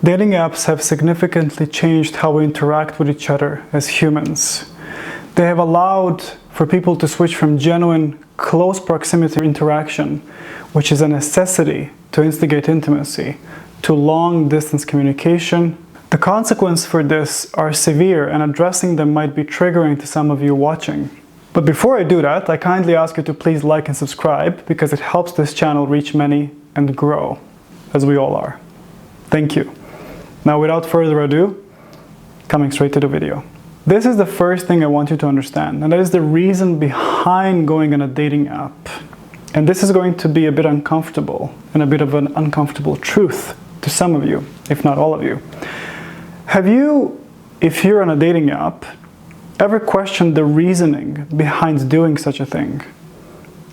Dating apps have significantly changed how we interact with each other as humans. They have allowed for people to switch from genuine, close proximity interaction, which is a necessity to instigate intimacy, to long-distance communication. The consequences for this are severe, and addressing them might be triggering to some of you watching. But before I do that, I kindly ask you to please like and subscribe, because it helps this channel reach many and grow, as we all are. Thank you. Now, without further ado, coming straight to the video. This is the first thing I want you to understand, and that is the reason behind going on a dating app. And this is going to be a bit uncomfortable, and a bit of an uncomfortable truth to some of you, if not all of you. Have you, if you're on a dating app, ever questioned the reasoning behind doing such a thing?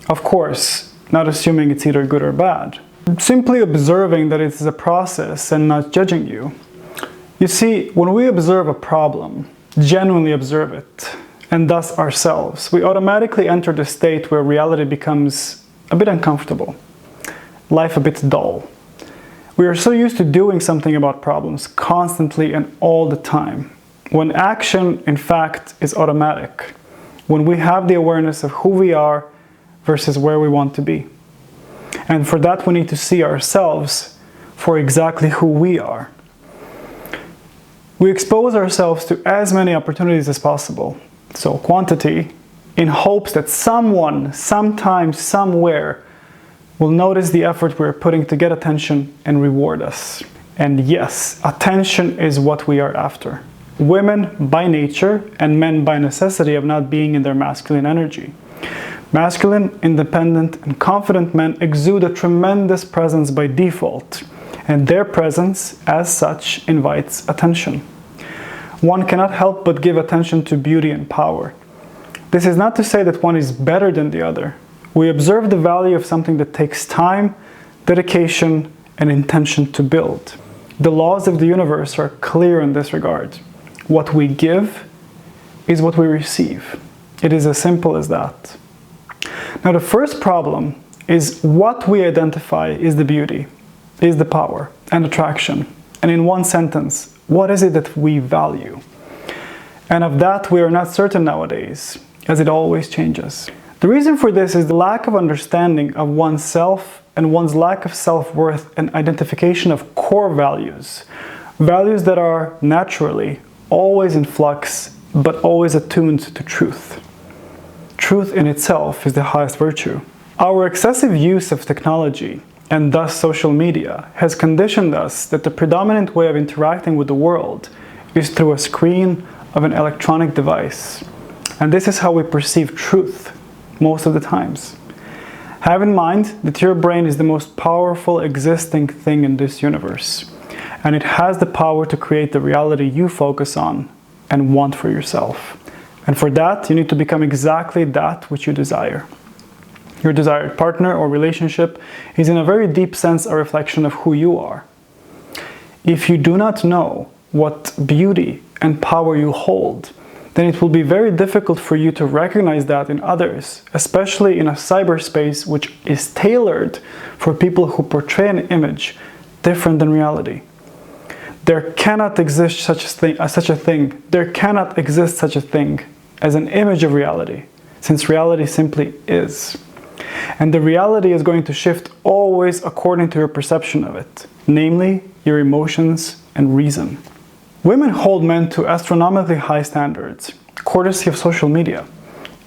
Of course, not assuming it's either good or bad. Simply observing that it is a process and not judging you. You see, when we observe a problem, genuinely observe it, and thus ourselves, we automatically enter the state where reality becomes a bit uncomfortable, life a bit dull. We are so used to doing something about problems constantly and all the time, when action, in fact, is automatic, when we have the awareness of who we are versus where we want to be. And for that, we need to see ourselves for exactly who we are. We expose ourselves to as many opportunities as possible, so quantity, in hopes that someone, sometime, somewhere, will notice the effort we're putting to get attention and reward us. And yes, attention is what we are after. Women by nature and men by necessity of not being in their masculine energy. Masculine, independent, and confident men exude a tremendous presence by default, and their presence, as such, invites attention. One cannot help but give attention to beauty and power. This is not to say that one is better than the other. We observe the value of something that takes time, dedication, and intention to build. The laws of the universe are clear in this regard. What we give is what we receive. It is as simple as that. Now, the first problem is what we identify is the beauty, is the power and attraction. And in one sentence, what is it that we value? And of that, we are not certain nowadays, as it always changes. The reason for this is the lack of understanding of oneself and one's lack of self-worth and identification of core values. Values that are naturally always in flux, but always attuned to truth. Truth in itself is the highest virtue. Our excessive use of technology, and thus social media, has conditioned us that the predominant way of interacting with the world is through a screen of an electronic device. And this is how we perceive truth most of the times. Have in mind that your brain is the most powerful existing thing in this universe, and it has the power to create the reality you focus on and want for yourself. And for that, you need to become exactly that which you desire. Your desired partner or relationship is in a very deep sense a reflection of who you are. If you do not know what beauty and power you hold, then it will be very difficult for you to recognize that in others, especially in a cyberspace which is tailored for people who portray an image different than reality. There cannot exist such a thing. There cannot exist such a thing as an image of reality, since reality simply is. And the reality is going to shift always according to your perception of it, namely your emotions and reason. Women hold men to astronomically high standards, courtesy of social media.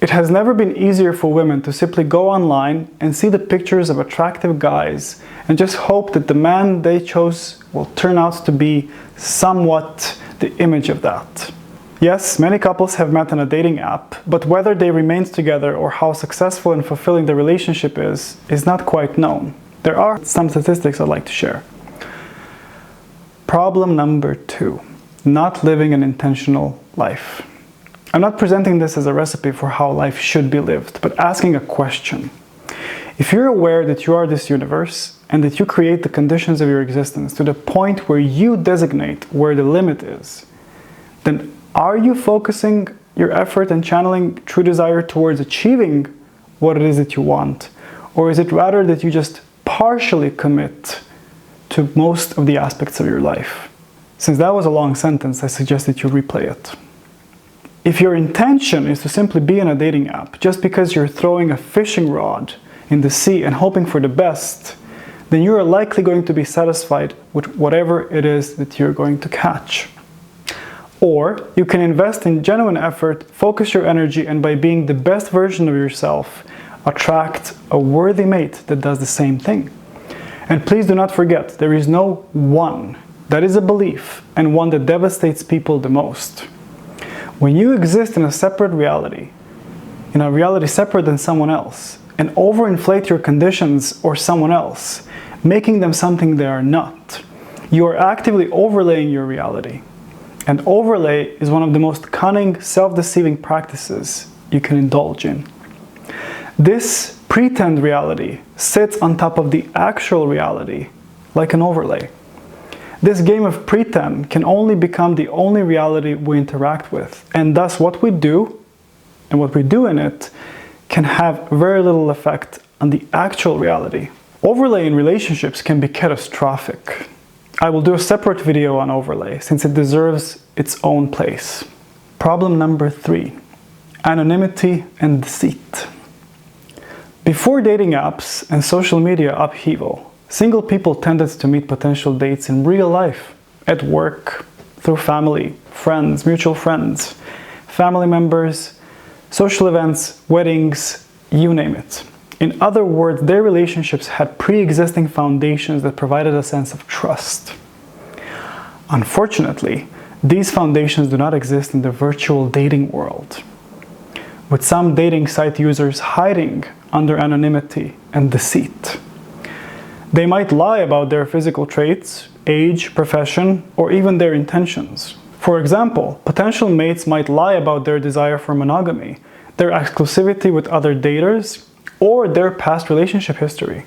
It has never been easier for women to simply go online and see the pictures of attractive guys and just hope that the man they chose will turn out to be somewhat the image of that. Yes, many couples have met on a dating app, but whether they remain together or how successful and fulfilling the relationship is not quite known. There are some statistics I'd like to share. Problem number 2, not living an intentional life. I'm not presenting this as a recipe for how life should be lived, but asking a question. If you're aware that you are this universe and that you create the conditions of your existence to the point where you designate where the limit is, then are you focusing your effort and channeling true desire towards achieving what it is that you want? Or is it rather that you just partially commit to most of the aspects of your life? Since that was a long sentence, I suggest that you replay it. If your intention is to simply be in a dating app just because you're throwing a fishing rod in the sea and hoping for the best, then you are likely going to be satisfied with whatever it is that you're going to catch. Or you can invest in genuine effort, focus your energy, and by being the best version of yourself, attract a worthy mate that does the same thing. And please do not forget, there is no one. That is a belief, and one that devastates people the most. When you exist in a separate reality, in a reality separate than someone else, and overinflate your conditions or someone else, making them something they are not, you are actively overlaying your reality. And overlay is one of the most cunning, self-deceiving practices you can indulge in. This pretend reality sits on top of the actual reality, like an overlay. This game of pretend can only become the only reality we interact with, and thus what we do, and what we do in it, can have very little effect on the actual reality. Overlay in relationships can be catastrophic. I will do a separate video on overlay, since it deserves its own place. Problem number 3, anonymity and deceit. Before dating apps and social media upheaval, single people tended to meet potential dates in real life, at work, through family, friends, mutual friends, family members, social events, weddings, you name it. In other words, their relationships had pre-existing foundations that provided a sense of trust. Unfortunately, these foundations do not exist in the virtual dating world, with some dating site users hiding under anonymity and deceit. They might lie about their physical traits, age, profession, or even their intentions. For example, potential mates might lie about their desire for monogamy, their exclusivity with other daters, or their past relationship history.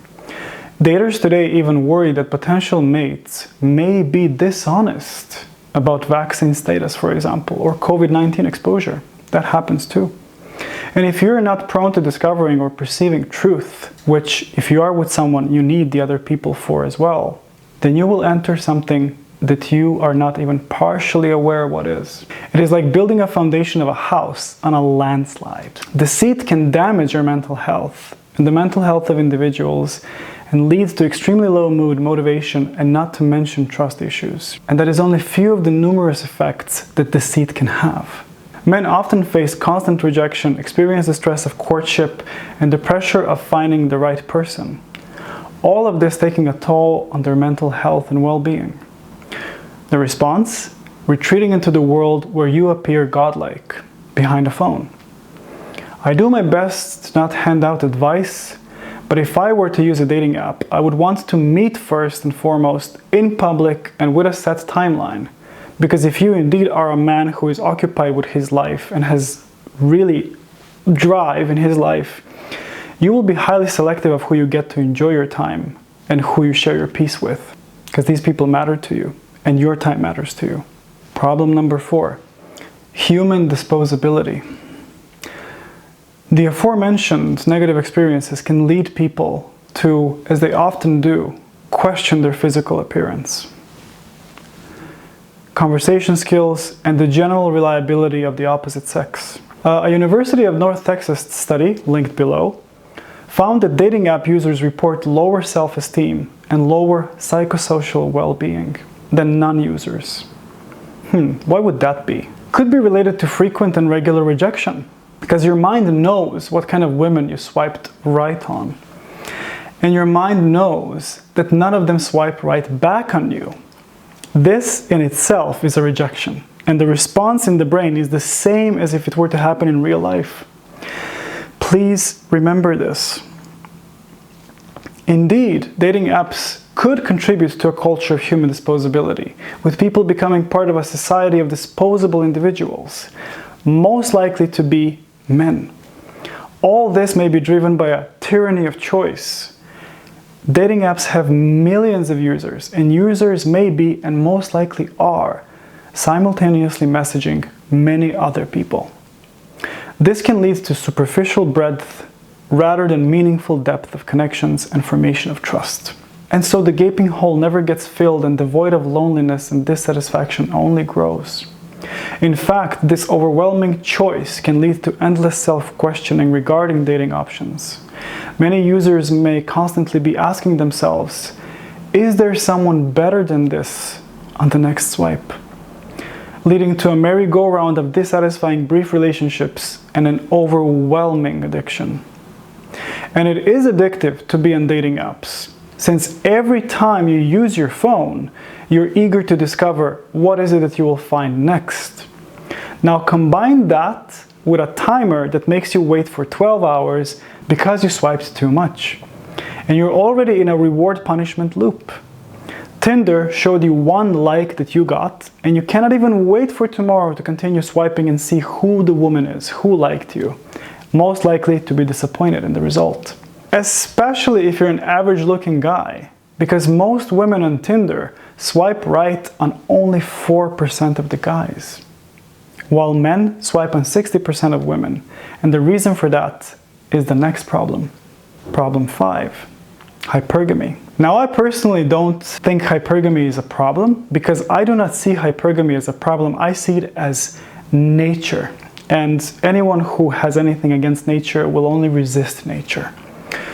Daters today even worry that potential mates may be dishonest about vaccine status, for example, or COVID-19 exposure. That happens too. And if you're not prone to discovering or perceiving truth, which if you are with someone you need the other people for as well, then you will enter something that you are not even partially aware what is. It is like building a foundation of a house on a landslide. Deceit can damage your mental health and the mental health of individuals and leads to extremely low mood, motivation, and not to mention trust issues. And that is only few of the numerous effects that deceit can have. Men often face constant rejection, experience the stress of courtship, and the pressure of finding the right person. All of this taking a toll on their mental health and well-being. The response? Retreating into the world where you appear godlike, behind a phone. I do my best to not hand out advice, but if I were to use a dating app, I would want to meet first and foremost in public and with a set timeline. Because if you indeed are a man who is occupied with his life and has really drive in his life, you will be highly selective of who you get to enjoy your time and who you share your peace with. Because these people matter to you and your time matters to you. Problem number 4, human disposability. The aforementioned negative experiences can lead people to, as they often do, question their physical appearance, conversation skills, and the general reliability of the opposite sex. A University of North Texas study, linked below, found that dating app users report lower self-esteem and lower psychosocial well-being than non-users. Why would that be? Could be related to frequent and regular rejection, because your mind knows what kind of women you swiped right on. And your mind knows that none of them swipe right back on you. This in itself is a rejection, and the response in the brain is the same as if it were to happen in real life. Please remember this. Indeed, dating apps could contribute to a culture of human disposability, with people becoming part of a society of disposable individuals, most likely to be men. All this may be driven by a tyranny of choice. Dating apps have millions of users, and users may be, and most likely are, simultaneously messaging many other people. This can lead to superficial breadth rather than meaningful depth of connections and formation of trust. And so the gaping hole never gets filled, and the void of loneliness and dissatisfaction only grows. In fact, this overwhelming choice can lead to endless self-questioning regarding dating options. Many users may constantly be asking themselves, is there someone better than this on the next swipe? Leading to a merry-go-round of dissatisfying brief relationships and an overwhelming addiction. And it is addictive to be on dating apps, since every time you use your phone, you're eager to discover what is it that you will find next. Now combine that with a timer that makes you wait for 12 hours because you swiped too much. And you're already in a reward-punishment loop. Tinder showed you one like that you got, and you cannot even wait for tomorrow to continue swiping and see who the woman is, who liked you. Most likely to be disappointed in the result. Especially if you're an average-looking guy, because most women on Tinder swipe right on only 4% of the guys, while men swipe on 60% of women. And the reason for that is the next problem. Problem 5. Hypergamy. Now, I personally don't think hypergamy is a problem, because I do not see hypergamy as a problem. I see it as nature. And anyone who has anything against nature will only resist nature.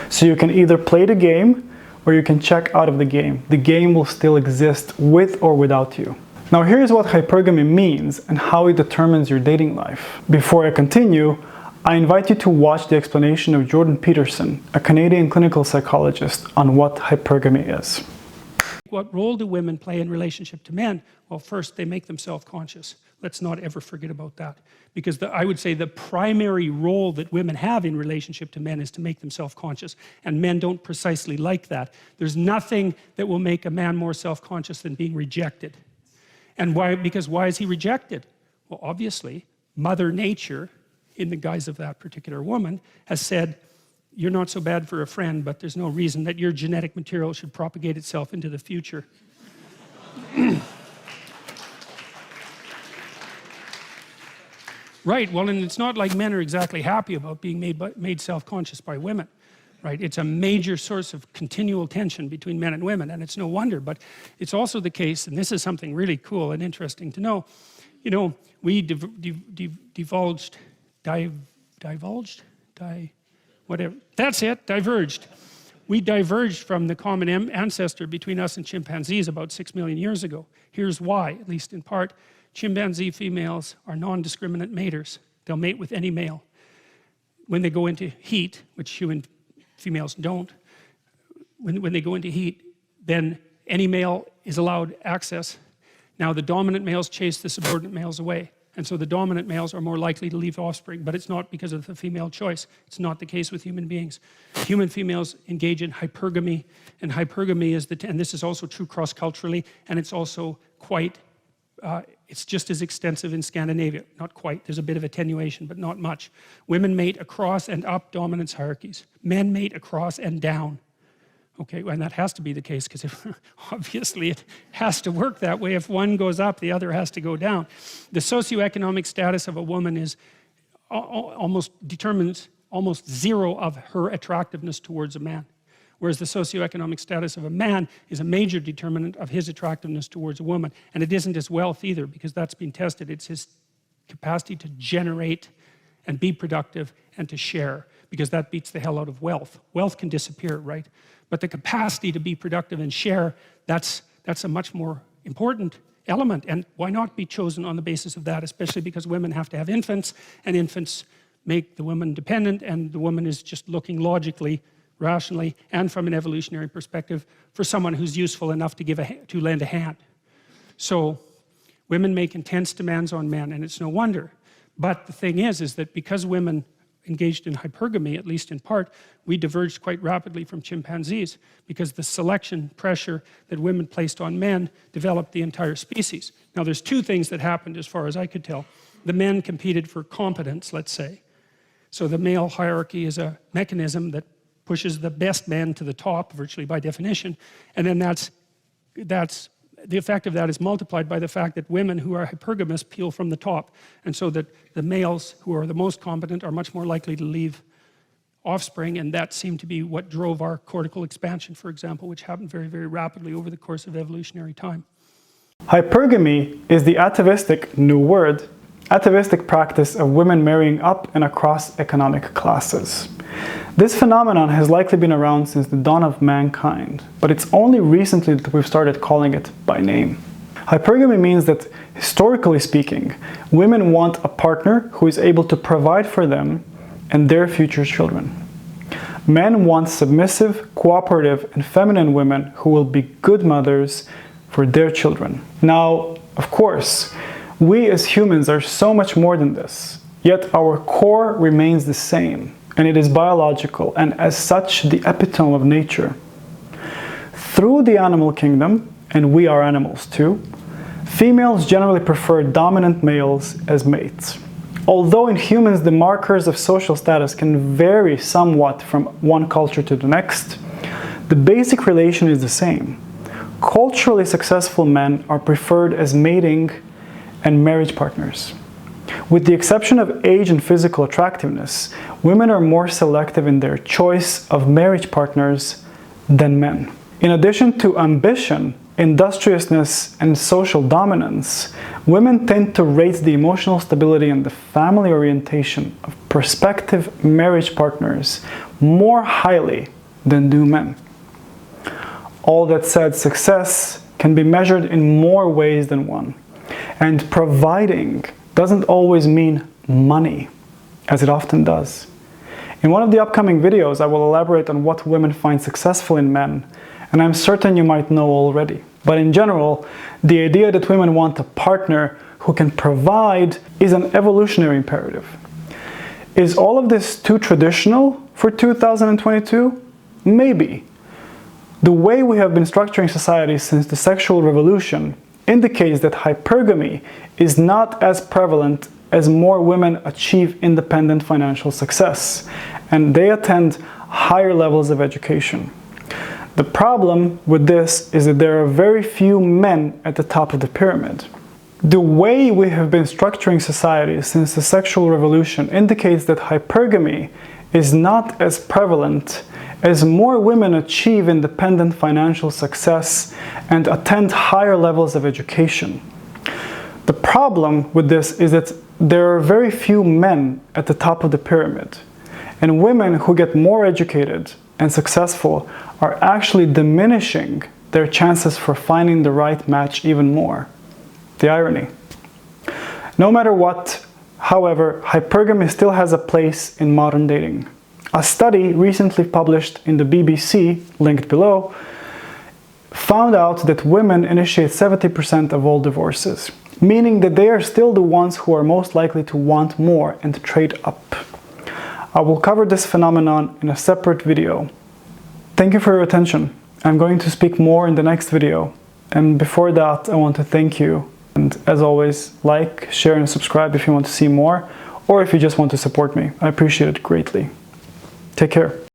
So you can either play the game, or you can check out of the game. The game will still exist with or without you. Now here's what hypergamy means and how it determines your dating life. Before I continue, I invite you to watch the explanation of Jordan Peterson, a Canadian clinical psychologist, on what hypergamy is. What role do women play in relationship to men? Well, first, they make them self-conscious. Let's not ever forget about that. Because I would say the primary role that women have in relationship to men is to make them self-conscious. And men don't precisely like that. There's nothing that will make a man more self-conscious than being rejected. And why? Because why is he rejected? Well, obviously, Mother Nature, in the guise of that particular woman, has said, you're not so bad for a friend, but there's no reason that your genetic material should propagate itself into the future. Right, well, and it's not like men are exactly happy about being made self-conscious by women, right? It's a major source of continual tension between men and women, and it's no wonder. But it's also the case, and this is something really cool and interesting to know, you know, we diverged, we diverged from the common ancestor between us and chimpanzees about 6 million years ago. Here's why, at least in part. Chimpanzee females are non-discriminate maters. They'll mate with any male. When they go into heat, which human females don't, when they go into heat, then any male is allowed access. Now the dominant males chase the subordinate males away. And so the dominant males are more likely to leave offspring, but it's not because of the female choice. It's not the case with human beings. Human females engage in hypergamy, and hypergamy is and this is also true cross-culturally, and it's also quite, it's just as extensive in Scandinavia. Not quite, there's a bit of attenuation, but not much. Women mate across and up dominance hierarchies. Men mate across and down. Okay, and that has to be the case, because obviously it has to work that way. If one goes up, the other has to go down. The socioeconomic status of a woman is determines almost zero of her attractiveness towards a man. Whereas the socioeconomic status of a man is a major determinant of his attractiveness towards a woman. And it isn't his wealth either, because that's been tested. It's his capacity to generate and be productive and to share, because that beats the hell out of wealth. Wealth can disappear, right? But the capacity to be productive and share, that's a much more important element. And why not be chosen on the basis of that, especially because women have to have infants, and infants make the woman dependent, and the woman is just looking logically, rationally, and from an evolutionary perspective for someone who's useful enough to lend a hand. So women make intense demands on men, and it's no wonder. But the thing is that because women engaged in hypergamy, at least in part, we diverged quite rapidly from chimpanzees, because the selection pressure that women placed on men developed the entire species. Now there's two things that happened as far as I could tell. The men competed for competence, let's say. So the male hierarchy is a mechanism that pushes the best men to the top, virtually by definition, and then the effect of that is multiplied by the fact that women who are hypergamous peel from the top, and so that the males who are the most competent are much more likely to leave offspring, and that seemed to be what drove our cortical expansion, for example, which happened very, very rapidly over the course of evolutionary time. Hypergamy is the atavistic, new word, atavistic practice of women marrying up and across economic classes. This phenomenon has likely been around since the dawn of mankind, but it's only recently that we've started calling it by name. Hypergamy means that, historically speaking, women want a partner who is able to provide for them and their future children. Men want submissive, cooperative, and feminine women who will be good mothers for their children. Now, of course, we as humans are so much more than this, yet our core remains the same, and it is biological, and as such, the epitome of nature. Through the animal kingdom, and we are animals too, females generally prefer dominant males as mates. Although in humans the markers of social status can vary somewhat from one culture to the next, the basic relation is the same. Culturally successful men are preferred as mating and marriage partners. With the exception of age and physical attractiveness, women are more selective in their choice of marriage partners than men. In addition to ambition, industriousness, and social dominance, women tend to rate the emotional stability and the family orientation of prospective marriage partners more highly than do men. All that said, success can be measured in more ways than one, and providing doesn't always mean money, as it often does. In one of the upcoming videos, I will elaborate on what women find successful in men, and I'm certain you might know already. But in general, the idea that women want a partner who can provide is an evolutionary imperative. Is all of this too traditional for 2022? Maybe. The way we have been structuring society since the sexual revolution indicates that hypergamy is not as prevalent as more women achieve independent financial success, and they attend higher levels of education. The problem with this is that there are very few men at the top of the pyramid. The way we have been structuring society since the sexual revolution indicates that hypergamy is not as prevalent as more women achieve independent financial success and attend higher levels of education. The problem with this is that there are very few men at the top of the pyramid, and women who get more educated and successful are actually diminishing their chances for finding the right match even more. The irony. No matter what, however, hypergamy still has a place in modern dating. A study recently published in the BBC, linked below, found out that women initiate 70% of all divorces, meaning that they are still the ones who are most likely to want more and trade up. I will cover this phenomenon in a separate video. Thank you for your attention. I'm going to speak more in the next video. And before that, I want to thank you. And as always, like, share, and subscribe if you want to see more, or if you just want to support me. I appreciate it greatly. Take care.